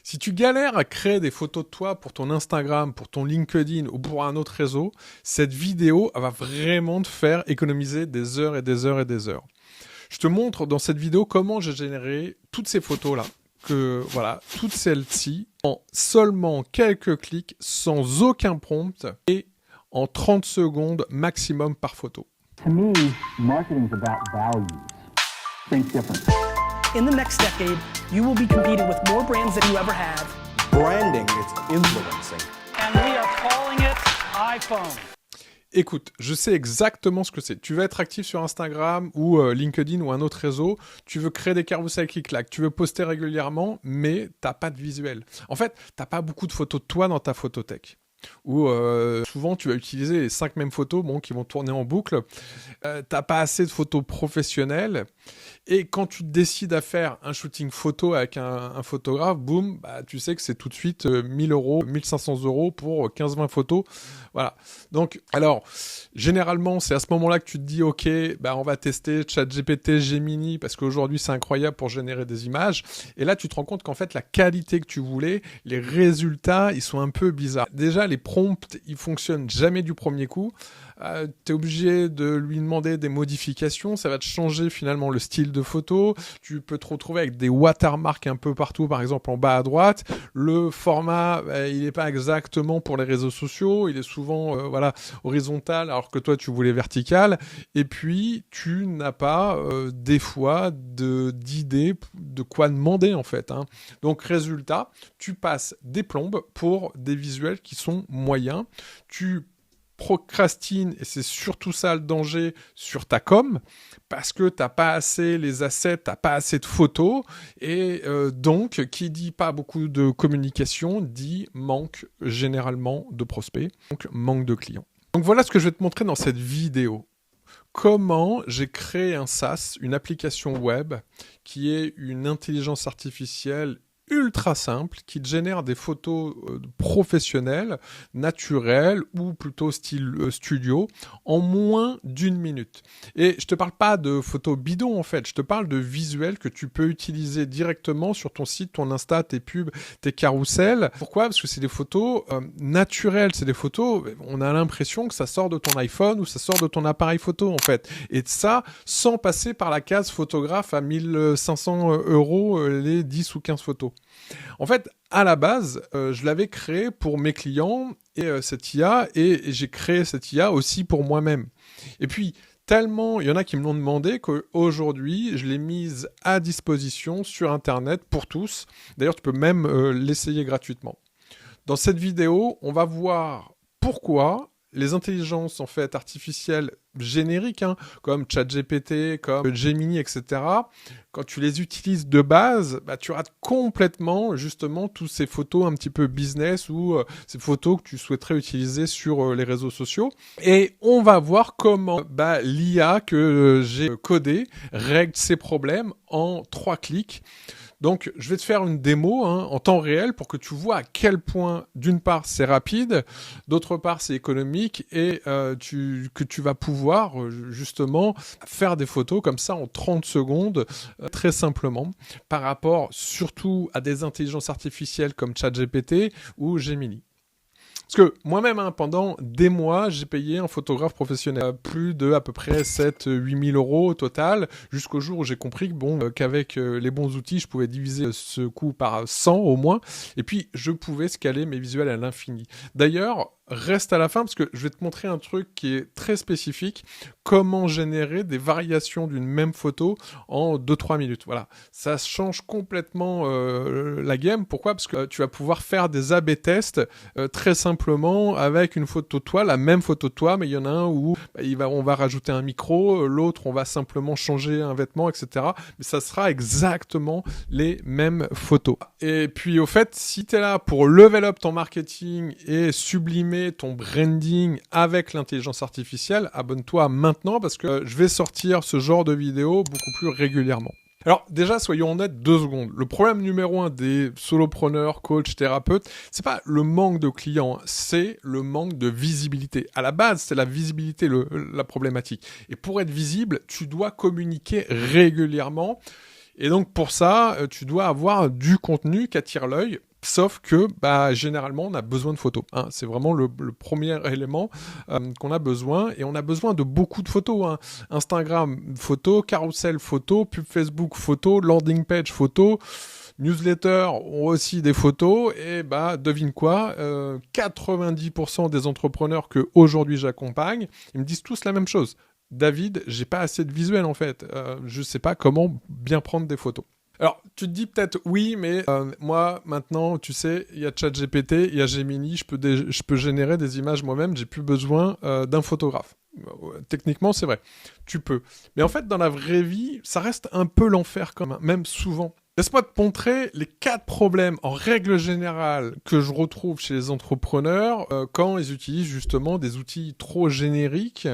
Si tu galères à créer des photos de toi pour ton Instagram, pour ton LinkedIn ou pour un autre réseau, cette vidéo elle va vraiment te faire économiser des heures et des heures et des heures. Je te montre dans cette vidéo comment j'ai généré toutes ces photos-là, toutes celles-ci, en seulement quelques clics, sans aucun prompt et en 30 secondes maximum par photo. To me, marketing is about values. Think different. In the next decade, you will be competing with more brands than you ever have. Branding is influencing. And we are calling it iPhone. Écoute, je sais exactement ce que c'est. Tu veux être actif sur Instagram ou LinkedIn ou un autre réseau, tu veux créer des carousels qui claquent, tu veux poster régulièrement, mais t'as pas de visuel. En fait, t'as pas beaucoup de photos de toi dans ta photothèque. Ou souvent tu vas utiliser les 5 mêmes photos qui vont tourner en boucle. T'as pas assez de photos professionnelles. Et quand tu décides à faire un shooting photo avec un photographe, boum, tu sais que c'est tout de suite 1000 euros, 1500 euros pour 15-20 photos. Voilà. Donc, alors, généralement, c'est à ce moment-là que tu te dis, ok, on va tester ChatGPT, Gemini, parce qu'aujourd'hui, c'est incroyable pour générer des images. Et là, tu te rends compte qu'en fait, la qualité que tu voulais, les résultats, ils sont un peu bizarres. Déjà, les prompts, ils fonctionnent jamais du premier coup. T'es obligé de lui demander des modifications, ça va te changer finalement le style de photo, tu peux te retrouver avec des watermarks un peu partout, par exemple en bas à droite, le format il n'est pas exactement pour les réseaux sociaux, il est souvent horizontal alors que toi tu voulais vertical, et puis tu n'as pas des fois d'idées de quoi demander en fait, hein. Donc résultat, tu passes des plombes pour des visuels qui sont moyens, tu procrastine, et c'est surtout ça le danger sur ta com, parce que t'as pas assez les assets, t'as pas assez de photos, et donc, qui dit pas beaucoup de communication, dit manque généralement de prospects, donc manque de clients. Donc voilà ce que je vais te montrer dans cette vidéo. Comment j'ai créé un SaaS, une application web, qui est une intelligence artificielle ultra simple, qui te génère des photos professionnelles, naturelles, ou plutôt style studio, en moins d'1 minute. Et je te parle pas de photos bidons en fait, je te parle de visuels que tu peux utiliser directement sur ton site, ton Insta, tes pubs, tes carousels. Pourquoi ? Parce que c'est des photos naturelles, c'est des photos, on a l'impression que ça sort de ton iPhone ou ça sort de ton appareil photo en fait. Et ça, sans passer par la case photographe à 1500 euros les 10 ou 15 photos. En fait, à la base, je l'avais créé pour mes clients et cette IA, et j'ai créé cette IA aussi pour moi-même. Et puis, tellement, il y en a qui me l'ont demandé qu'aujourd'hui, je l'ai mise à disposition sur Internet pour tous. D'ailleurs, tu peux même l'essayer gratuitement. Dans cette vidéo, on va voir pourquoi les intelligences en fait artificielles génériques, comme ChatGPT, comme Gemini, etc., quand tu les utilises de base, tu rates complètement justement toutes ces photos un petit peu business ou ces photos que tu souhaiterais utiliser sur les réseaux sociaux. Et on va voir comment l'IA que j'ai codée règle ces problèmes en 3 clics. Donc, je vais te faire une démo en temps réel pour que tu vois à quel point, d'une part, c'est rapide, d'autre part, c'est économique et que tu vas pouvoir justement faire des photos comme ça en 30 secondes, très simplement, par rapport surtout à des intelligences artificielles comme ChatGPT ou Gemini. Parce que moi-même, pendant des mois, j'ai payé un photographe professionnel plus de à peu près 7-8 000 euros au total, jusqu'au jour où j'ai compris qu'avec les bons outils, je pouvais diviser ce coût par 100 au moins, et puis je pouvais scaler mes visuels à l'infini. D'ailleurs, reste à la fin parce que je vais te montrer un truc qui est très spécifique, comment générer des variations d'une même photo en 2-3 minutes. Voilà, ça change complètement la game. Pourquoi ? Parce que tu vas pouvoir faire des A/B tests très simplement avec une photo de toi, la même photo de toi, mais il y en a un où on va rajouter un micro, l'autre on va simplement changer un vêtement, etc. Mais ça sera exactement les mêmes photos. Et puis au fait, si tu es là pour level up ton marketing et sublimer ton branding avec l'intelligence artificielle, abonne-toi maintenant parce que je vais sortir ce genre de vidéos beaucoup plus régulièrement. Alors déjà, soyons honnêtes 2 secondes. Le problème numéro 1 des solopreneurs, coachs, thérapeutes, c'est pas le manque de clients, c'est le manque de visibilité. À la base, c'est la visibilité la problématique. Et pour être visible, tu dois communiquer régulièrement. Et donc pour ça, tu dois avoir du contenu qui attire l'œil. Sauf que, généralement, on a besoin de photos. Hein. C'est vraiment le premier élément qu'on a besoin. Et on a besoin de beaucoup de photos. Hein. Instagram, photo. Carousel, photo. Pub Facebook, photo. Landing page, photo. Newsletter ont aussi des photos. Et devine quoi, 90% des entrepreneurs que aujourd'hui j'accompagne, ils me disent tous la même chose. David, j'ai pas assez de visuel en fait. Je sais pas comment bien prendre des photos. Alors, tu te dis peut-être, oui, mais moi, maintenant, tu sais, il y a ChatGPT, il y a Gemini, je peux générer des images moi-même, j'ai plus besoin d'un photographe. Techniquement, c'est vrai, tu peux. Mais en fait, dans la vraie vie, ça reste un peu l'enfer quand même souvent. Laisse-moi te montrer les 4 problèmes, en règle générale, que je retrouve chez les entrepreneurs quand ils utilisent justement des outils trop génériques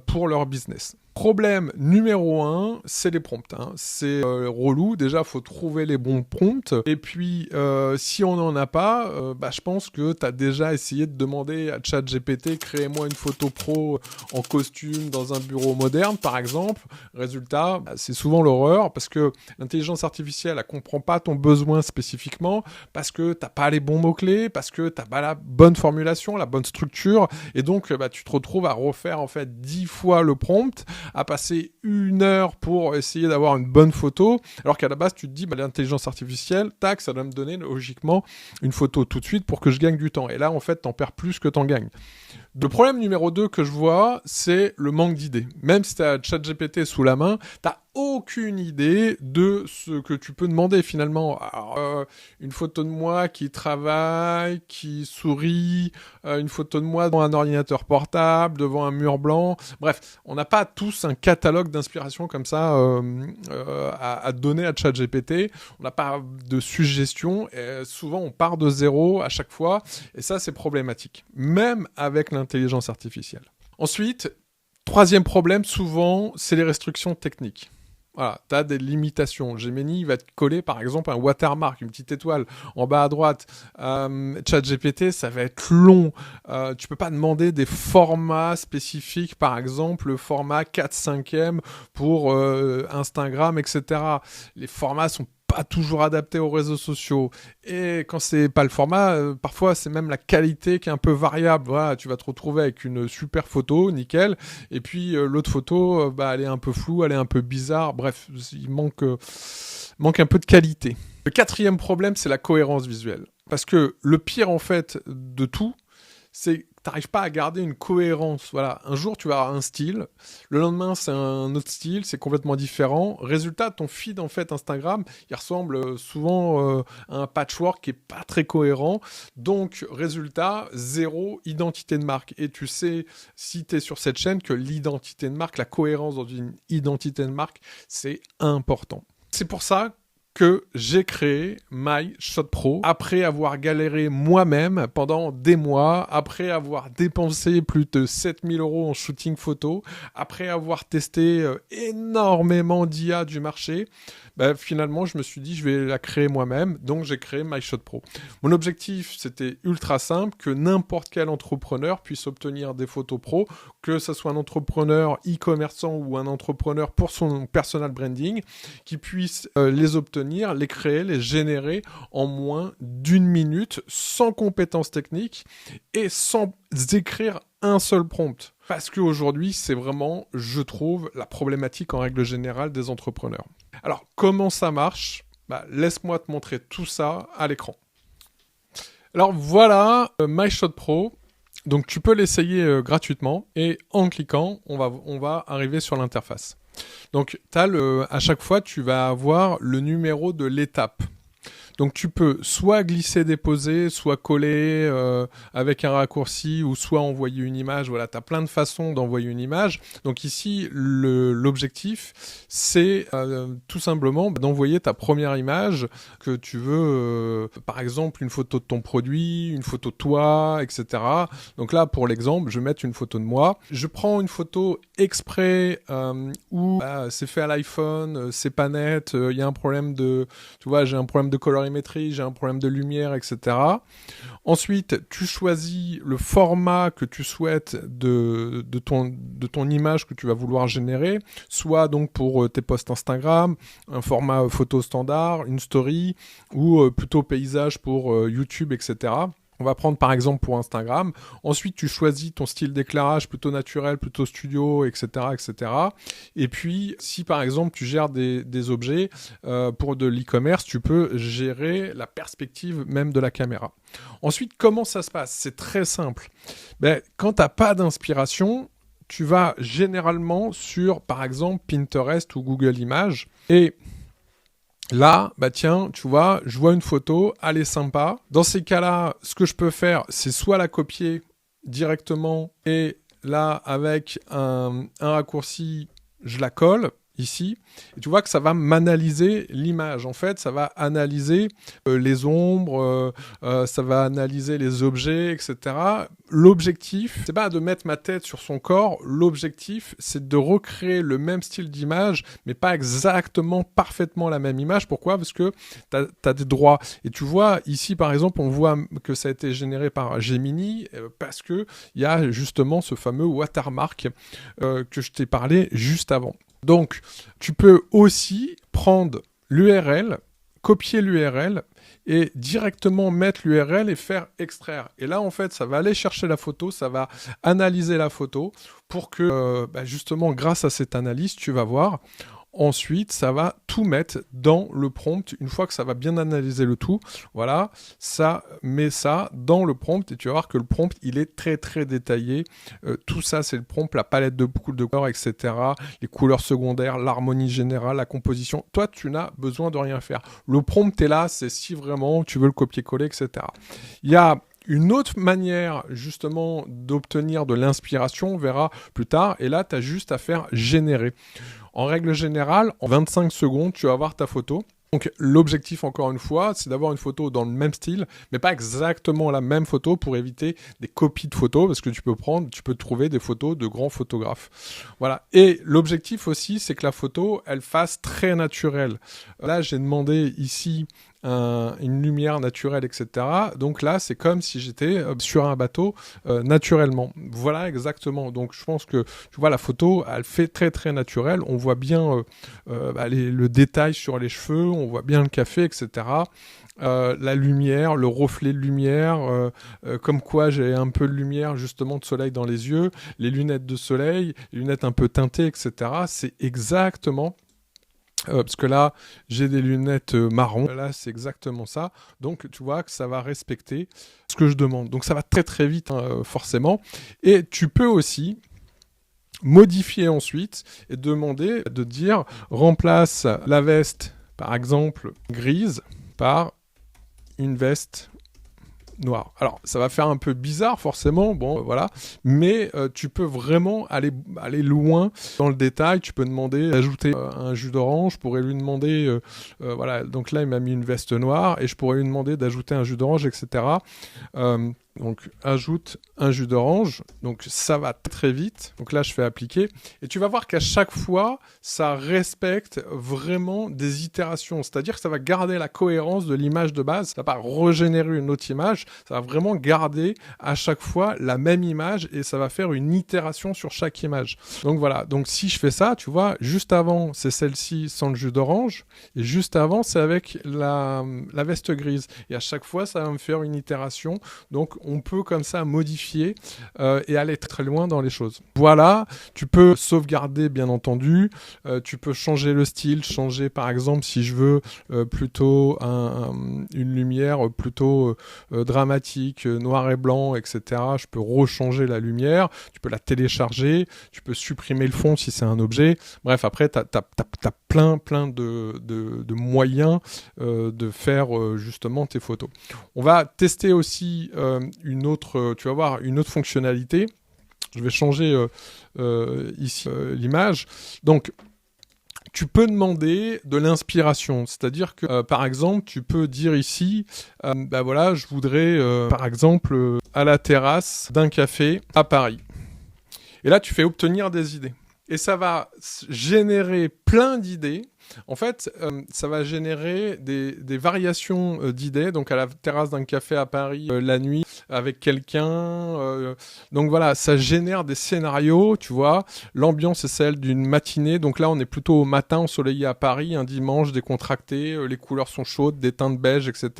pour leur business. Problème numéro 1, c'est les prompts. Hein. C'est relou. Déjà, faut trouver les bons prompts. Et puis, si on n'en a pas, je pense que tu as déjà essayé de demander à ChatGPT, créez-moi une photo pro en costume dans un bureau moderne, par exemple. Résultat, c'est souvent l'horreur parce que l'intelligence artificielle, elle comprend pas ton besoin spécifiquement, parce que t'as pas les bons mots-clés, parce que t'as pas la bonne formulation, la bonne structure. Et donc, tu te retrouves à refaire en fait 10 fois le prompt, à passer 1 heure pour essayer d'avoir une bonne photo, alors qu'à la base, tu te dis, l'intelligence artificielle, tac, ça doit me donner logiquement une photo tout de suite pour que je gagne du temps. Et là, en fait, t'en perds plus que t'en gagnes. Le problème numéro 2 que je vois, c'est le manque d'idées. Même si t'as ChatGPT sous la main, t'as aucune idée de ce que tu peux demander finalement. Alors, une photo de moi qui travaille, qui sourit, une photo de moi devant un ordinateur portable, devant un mur blanc. Bref, on n'a pas tous un catalogue d'inspiration comme ça à donner à ChatGPT. On n'a pas de suggestions. Et souvent, on part de zéro à chaque fois. Et ça, c'est problématique. Même avec l'intelligence artificielle. Ensuite, 3e problème, souvent, c'est les restrictions techniques. Voilà, tu as des limitations. Gemini va te coller par exemple un watermark, une petite étoile en bas à droite. ChatGPT, ça va être long. Tu peux pas demander des formats spécifiques, par exemple le format 4/5e pour Instagram, etc. Les formats sont pas toujours adapté aux réseaux sociaux. Et quand c'est pas le format, parfois c'est même la qualité qui est un peu variable. Voilà, tu vas te retrouver avec une super photo, nickel, et puis l'autre photo, elle est un peu floue, elle est un peu bizarre. Bref, il manque un peu de qualité. Le 4e problème, c'est la cohérence visuelle. Parce que le pire en fait de tout, c'est que t'arrives pas à garder une cohérence. Voilà, un jour tu vas avoir un style, le lendemain c'est un autre style, c'est complètement différent. Résultat, ton feed en fait Instagram, il ressemble souvent à un patchwork qui est pas très cohérent. Donc résultat, 0 identité de marque. Et tu sais, si t'es sur cette chaîne, que l'identité de marque, la cohérence dans une identité de marque, c'est important. C'est pour ça que j'ai créé MyShotPro après avoir galéré moi-même pendant des mois, après avoir dépensé plus de 7000 € en shooting photo, après avoir testé énormément d'IA du marché. Finalement, je me suis dit, je vais la créer moi-même. Donc, j'ai créé MyShotPro. Mon objectif, c'était ultra simple, que n'importe quel entrepreneur puisse obtenir des photos pro, que ce soit un entrepreneur e-commerçant ou un entrepreneur pour son personal branding, qui puisse les obtenir, les créer, les générer en moins d'1 minute, sans compétences techniques et sans écrire un seul prompt. Parce qu'aujourd'hui, c'est vraiment, je trouve, la problématique en règle générale des entrepreneurs. Alors, comment ça marche ? Laisse-moi te montrer tout ça à l'écran. Alors voilà, MyShotPro. Donc tu peux l'essayer gratuitement et en cliquant, on va arriver sur l'interface. Donc à chaque fois, tu vas avoir le numéro de l'étape. Donc tu peux soit glisser-déposer, soit coller avec un raccourci ou soit envoyer une image. Voilà, tu as plein de façons d'envoyer une image. Donc ici, l'objectif, c'est tout simplement d'envoyer ta première image que tu veux, par exemple une photo de ton produit, une photo de toi, etc. Donc là, pour l'exemple, je vais mettre une photo de moi. Je prends une photo exprès où c'est fait à l'iPhone, c'est pas net, il y a un problème j'ai un problème de coloring colorimétrie, j'ai un problème de lumière, etc. Ensuite, tu choisis le format que tu souhaites de ton image que tu vas vouloir générer, soit donc pour tes posts Instagram, un format photo standard, une story, ou plutôt paysage pour YouTube, etc. On va prendre par exemple pour Instagram. Ensuite, tu choisis ton style d'éclairage plutôt naturel, plutôt studio, etc., etc. Et puis, si par exemple tu gères des objets pour de l'e-commerce, tu peux gérer la perspective même de la caméra. Ensuite, comment ça se passe ? C'est très simple. Quand tu n'as pas d'inspiration, tu vas généralement sur, par exemple, Pinterest ou Google Images et là, tiens, tu vois, je vois une photo, elle est sympa. Dans ces cas-là, ce que je peux faire, c'est soit la copier directement et là, avec un raccourci, je la colle ici. Et tu vois que ça va m'analyser l'image. En fait, ça va analyser les ombres, ça va analyser les objets, etc. L'objectif, c'est pas de mettre ma tête sur son corps. L'objectif, c'est de recréer le même style d'image, mais pas exactement, parfaitement la même image. Pourquoi ? Parce que t'as des droits. Et tu vois, ici, par exemple, on voit que ça a été généré par Gemini, parce que il y a justement ce fameux watermark que je t'ai parlé juste avant. Donc, tu peux aussi prendre l'URL, copier l'URL et directement mettre l'URL et faire extraire. Et là, en fait, ça va aller chercher la photo, ça va analyser la photo pour que, justement, grâce à cette analyse, tu vas voir. Ensuite, ça va tout mettre dans le prompt. Une fois que ça va bien analyser le tout, voilà, ça met ça dans le prompt et tu vas voir que le prompt, il est très très détaillé. Tout ça, c'est le prompt, la palette de couleurs, etc. Les couleurs secondaires, l'harmonie générale, la composition. Toi, tu n'as besoin de rien faire. Le prompt est là, c'est si vraiment tu veux le copier-coller, etc. Il y a une autre manière, justement, d'obtenir de l'inspiration, on verra plus tard. Et là, tu as juste à faire générer. En règle générale, en 25 secondes, tu vas avoir ta photo. Donc l'objectif, encore une fois, c'est d'avoir une photo dans le même style, mais pas exactement la même photo pour éviter des copies de photos, parce que tu peux trouver des photos de grands photographes. Voilà. Et l'objectif aussi, c'est que la photo, elle fasse très naturelle. Là, j'ai demandé ici une lumière naturelle, etc. Donc là, c'est comme si j'étais sur un bateau naturellement. Voilà, exactement. Donc je pense que, tu vois, la photo, elle fait très très naturelle. On voit bien le détail sur les cheveux, on voit bien le café, etc. La lumière, le reflet de lumière, comme quoi j'ai un peu de lumière justement de soleil dans les yeux, les lunettes de soleil, les lunettes un peu teintées, etc. C'est exactement... parce que là, j'ai des lunettes marron. Là, c'est exactement ça. Donc, tu vois que ça va respecter ce que je demande. Donc, ça va très, très vite, forcément. Et tu peux aussi modifier ensuite et demander de dire remplace la veste, par exemple, grise par une veste noir. Alors, ça va faire un peu bizarre, forcément, bon, voilà, mais tu peux vraiment aller loin dans le détail. Tu peux demander d'ajouter un jus d'orange, je pourrais lui demander, voilà, donc là, il m'a mis une veste noire, et je pourrais lui demander d'ajouter un jus d'orange, etc. Donc, ajoute un jus d'orange, donc ça va très vite. Donc là, je fais appliquer, et tu vas voir qu'à chaque fois, ça respecte vraiment des itérations, c'est-à-dire que ça va garder la cohérence de l'image de base, ça va pas régénérer une autre image, ça va vraiment garder à chaque fois la même image, et ça va faire une itération sur chaque image. Donc voilà, donc si je fais ça, tu vois, juste avant, c'est celle-ci sans le jus d'orange, et juste avant, c'est avec la veste grise, et à chaque fois, ça va me faire une itération. Donc on peut comme ça modifier et aller très loin dans les choses. Voilà, tu peux sauvegarder bien entendu, tu peux changer le style, changer par exemple si je veux plutôt une lumière plutôt dramatique, noir et blanc, etc. Je peux rechanger la lumière, tu peux la télécharger, tu peux supprimer le fond si c'est un objet. Bref, après t'as plein de moyens de faire justement tes photos. On va tester aussi une autre fonctionnalité. Je vais changer ici l'image. Donc, tu peux demander de l'inspiration, c'est-à-dire que, par exemple, tu peux dire ici, voilà, je voudrais, par exemple, à la terrasse d'un café à Paris. Et là, tu fais obtenir des idées. Et ça va générer plein d'idées En fait, ça va générer des variations d'idées. Donc, à la terrasse d'un café à Paris, la nuit, avec quelqu'un. Donc, voilà, ça génère des scénarios, tu vois. L'ambiance est celle d'une matinée. Donc là, on est plutôt au matin, ensoleillé à Paris, un dimanche décontracté. Les couleurs sont chaudes, des teintes beige, etc.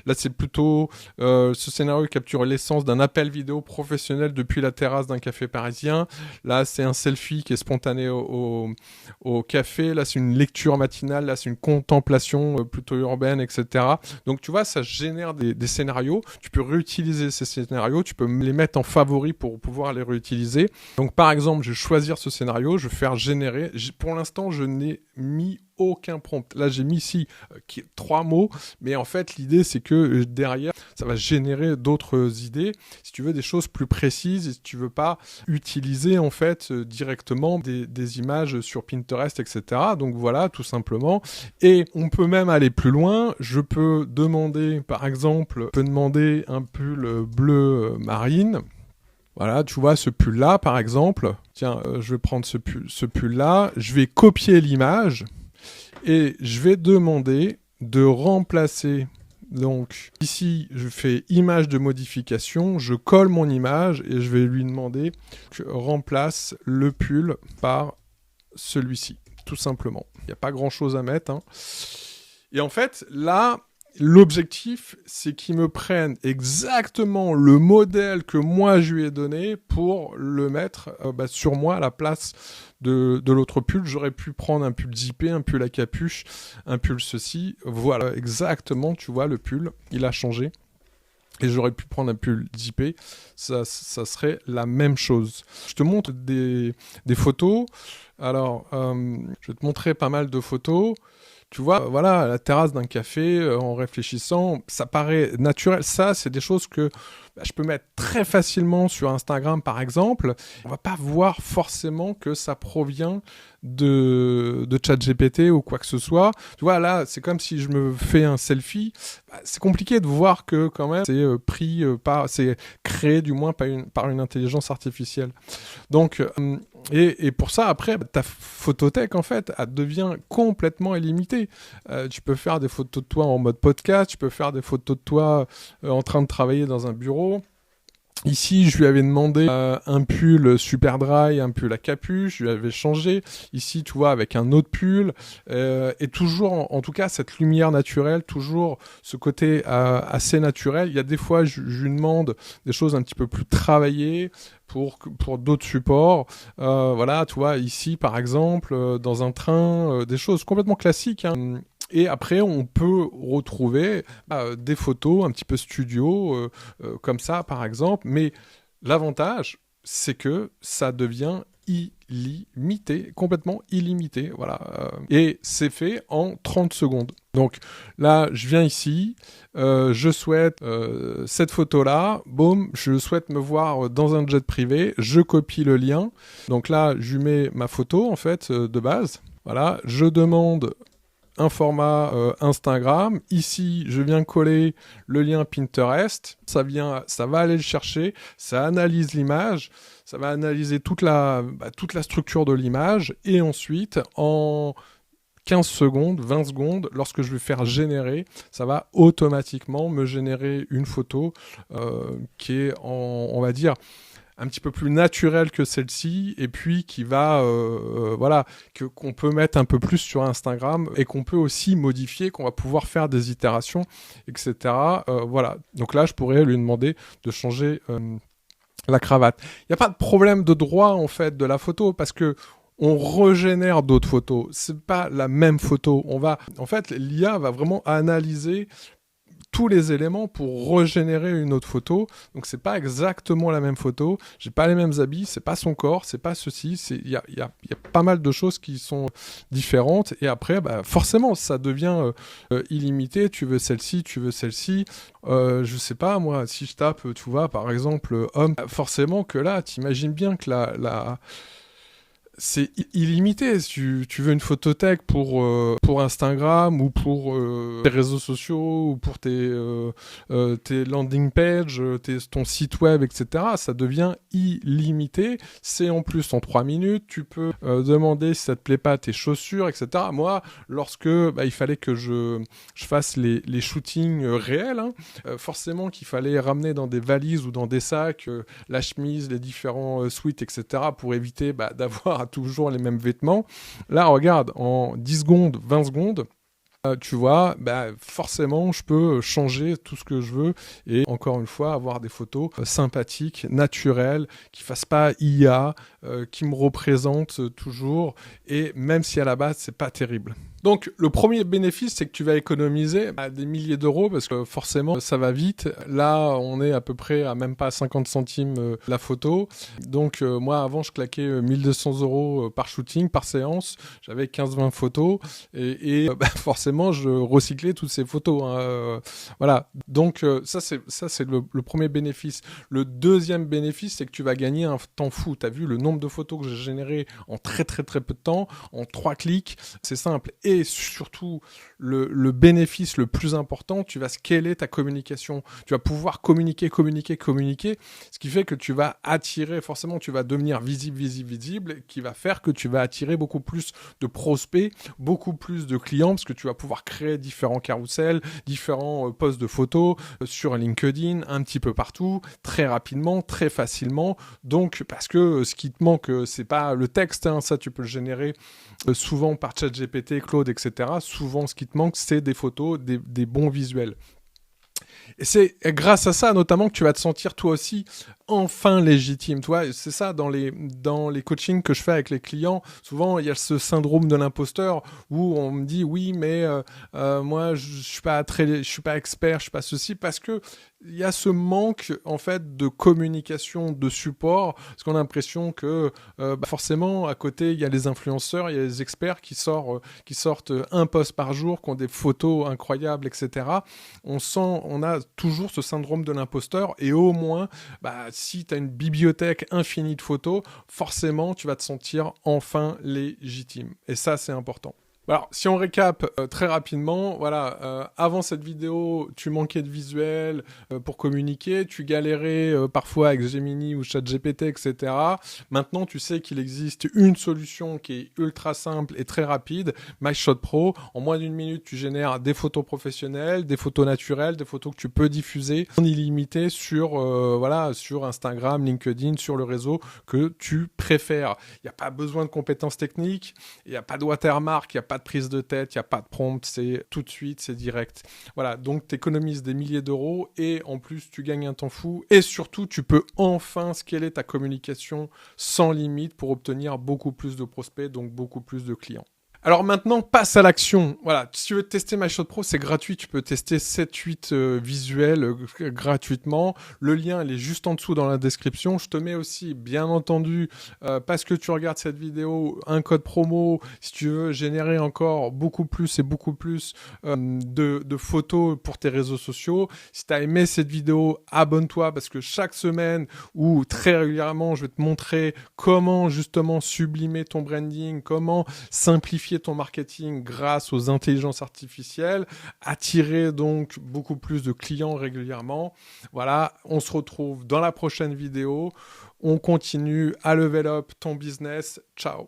Là, c'est plutôt... ce scénario capture l'essence d'un appel vidéo professionnel depuis la terrasse d'un café parisien. Là, c'est un selfie qui est spontané au café. Là, c'est une lecture matinale. Là, c'est une contemplation plutôt urbaine, etc. Donc, tu vois, ça génère des scénarios. Tu peux réutiliser ces scénarios. Tu peux les mettre en favori pour pouvoir les réutiliser. Donc, par exemple, je vais choisir ce scénario. Je vais faire générer. Pour l'instant, je n'ai mis aucun prompt. Là, j'ai mis ici 3 mots, mais en fait, l'idée, c'est que derrière, ça va générer d'autres idées. Si tu veux des choses plus précises, et si tu veux pas utiliser, en fait, directement des images sur Pinterest, etc. Donc voilà, tout simplement. Et on peut même aller plus loin. Je peux demander, par exemple, un pull bleu marine. Voilà, tu vois, ce pull-là, par exemple. Tiens, je vais prendre ce pull-là. Je vais copier l'image. Et je vais demander de remplacer, donc ici je fais image de modification, je colle mon image et je vais lui demander que remplace le pull par celui-ci, tout simplement. Il n'y a pas grand chose à mettre, hein. Et en fait, là, l'objectif, c'est qu'ils me prennent exactement le modèle que moi je lui ai donné pour le mettre sur moi à la place de l'autre pull. J'aurais pu prendre un pull zippé, un pull à capuche, un pull ceci. Voilà, exactement, tu vois, le pull, il a changé. Et j'aurais pu prendre un pull zippé, ça serait la même chose. Je te montre des photos. Alors, je vais te montrer pas mal de photos. Tu vois, voilà, à la terrasse d'un café, en réfléchissant, ça paraît naturel. Ça, c'est des choses que je peux mettre très facilement sur Instagram, par exemple. On va pas voir forcément que ça provient de ChatGPT ou quoi que ce soit. Tu vois, là, c'est comme si je me fais un selfie. C'est compliqué de voir que, quand même, c'est créé, du moins, par une intelligence artificielle. Donc... Et pour ça, après, ta photothèque, en fait, elle devient complètement illimitée. Tu peux faire des photos de toi en mode podcast, tu peux faire des photos de toi en train de travailler dans un bureau. Ici, je lui avais demandé un pull super dry, un pull à capuche, je lui avais changé. Ici, tu vois, avec un autre pull. Et toujours, en tout cas, cette lumière naturelle, toujours ce côté assez naturel. Il y a des fois, je lui demande des choses un petit peu plus travaillées pour d'autres supports. Voilà, tu vois, ici, par exemple, dans un train, des choses complètement classiques, hein. Et après, on peut retrouver des photos un petit peu studio, comme ça, par exemple. Mais l'avantage, c'est que ça devient illimité, complètement illimité. Voilà. Et c'est fait en 30 secondes. Donc là, je viens ici, je souhaite cette photo-là, boum, je souhaite me voir dans un jet privé, je copie le lien. Donc là, je lui mets ma photo, en fait, de base. Voilà, je demande un format Instagram. Ici, je viens coller le lien Pinterest. Ça va aller le chercher. Ça analyse l'image. Ça va analyser toute la structure de l'image. Et ensuite, en 15 secondes, 20 secondes, lorsque je vais faire générer, ça va automatiquement me générer une photo qui est, on va dire, un petit peu plus naturelle que celle-ci, et puis qui va, qu'on peut mettre un peu plus sur Instagram, et qu'on peut aussi modifier, qu'on va pouvoir faire des itérations, etc. Voilà. Donc là, je pourrais lui demander de changer la cravate. Il n'y a pas de problème de droit, en fait, de la photo, parce que on régénère d'autres photos. C'est pas la même photo. En fait, l'IA va vraiment analyser tous les éléments pour régénérer une autre photo. Donc c'est pas exactement la même photo, j'ai pas les mêmes habits, c'est pas son corps, c'est pas ceci, il y a pas mal de choses qui sont différentes, et après forcément ça devient illimité. Tu veux celle-ci, je sais pas moi, si je tape, tu vois, par exemple homme, forcément que là t'imagines bien que c'est illimité. Si tu veux une photothèque pour Instagram ou pour tes réseaux sociaux ou pour tes landing pages, ton site web, etc., ça devient illimité. C'est en plus en 3 minutes. Tu peux demander si ça te plaît pas tes chaussures, etc. Moi, lorsque il fallait que je fasse les shootings réels, hein, forcément qu'il fallait ramener dans des valises ou dans des sacs la chemise, les différents sweats, etc., pour éviter d'avoir toujours les mêmes vêtements. Là, regarde, en 10 secondes, 20 secondes, tu vois, forcément, je peux changer tout ce que je veux et encore une fois, avoir des photos sympathiques, naturelles, qui fassent pas IA, qui me représentent toujours et même si à la base, c'est pas terrible. Donc, le premier bénéfice, c'est que tu vas économiser des milliers d'euros parce que forcément, ça va vite. Là, on est à peu près à même pas 50 centimes la photo. Donc, moi, avant, je claquais 1200 euros par shooting, par séance. J'avais 15-20 photos et forcément, je recyclais toutes ces photos. Hein. Voilà. Donc, ça, c'est le premier bénéfice. Le deuxième bénéfice, c'est que tu vas gagner un temps fou. Tu as vu le nombre de photos que j'ai générées en très, très, très peu de temps, en 3 clics. C'est simple. Et surtout, le bénéfice le plus important, tu vas scaler ta communication. Tu vas pouvoir communiquer, ce qui fait que tu vas attirer, forcément, tu vas devenir visible, qui va faire que tu vas attirer beaucoup plus de prospects, beaucoup plus de clients, parce que tu vas pouvoir créer différents carousels, différents posts de photos sur LinkedIn, un petit peu partout, très rapidement, très facilement. Donc, parce que ce qui te manque, c'est pas le texte, hein, ça tu peux le générer souvent par ChatGPT, Claude, etc. Souvent, ce qui te manque, c'est des photos, des bons visuels. Et c'est grâce à ça, notamment, que tu vas te sentir toi aussi enfin légitime. Tu vois, c'est ça, dans les coachings que je fais avec les clients, souvent, il y a ce syndrome de l'imposteur où on me dit, oui, mais moi, je suis pas expert, je suis pas ceci, parce que il y a ce manque, en fait, de communication, de support, parce qu'on a l'impression que, forcément, à côté, il y a les influenceurs, il y a les experts qui sortent un post par jour, qui ont des photos incroyables, etc. On a toujours ce syndrome de l'imposteur, et au moins, si tu as une bibliothèque infinie de photos, forcément, tu vas te sentir enfin légitime. Et ça, c'est important. Alors, si on récap très rapidement, voilà, avant cette vidéo, tu manquais de visuel pour communiquer, tu galérais parfois avec Gemini ou ChatGPT, etc. Maintenant, tu sais qu'il existe une solution qui est ultra simple et très rapide, MyShot Pro. En moins d'1 minute, tu génères des photos professionnelles, des photos naturelles, des photos que tu peux diffuser en illimité sur Instagram, LinkedIn, sur le réseau que tu préfères. Il n'y a pas besoin de compétences techniques, il n'y a pas de watermark, il n'y a pas de prise de tête, il n'y a pas de prompt, c'est tout de suite, c'est direct. Voilà, donc tu économises des milliers d'euros et en plus tu gagnes un temps fou et surtout tu peux enfin scaler ta communication sans limite pour obtenir beaucoup plus de prospects, donc beaucoup plus de clients. Alors maintenant, passe à l'action. Voilà, si tu veux tester MyShot Pro, c'est gratuit. Tu peux tester 7-8 visuels gratuitement. Le lien, il est juste en dessous dans la description. Je te mets aussi, bien entendu, parce que tu regardes cette vidéo, un code promo si tu veux générer encore beaucoup plus et beaucoup plus de photos pour tes réseaux sociaux. Si tu as aimé cette vidéo, abonne-toi parce que chaque semaine ou très régulièrement, je vais te montrer comment justement sublimer ton branding, comment simplifier ton marketing grâce aux intelligences artificielles, attirer donc beaucoup plus de clients régulièrement. Voilà, on se retrouve dans la prochaine vidéo. On continue à level up ton business. Ciao.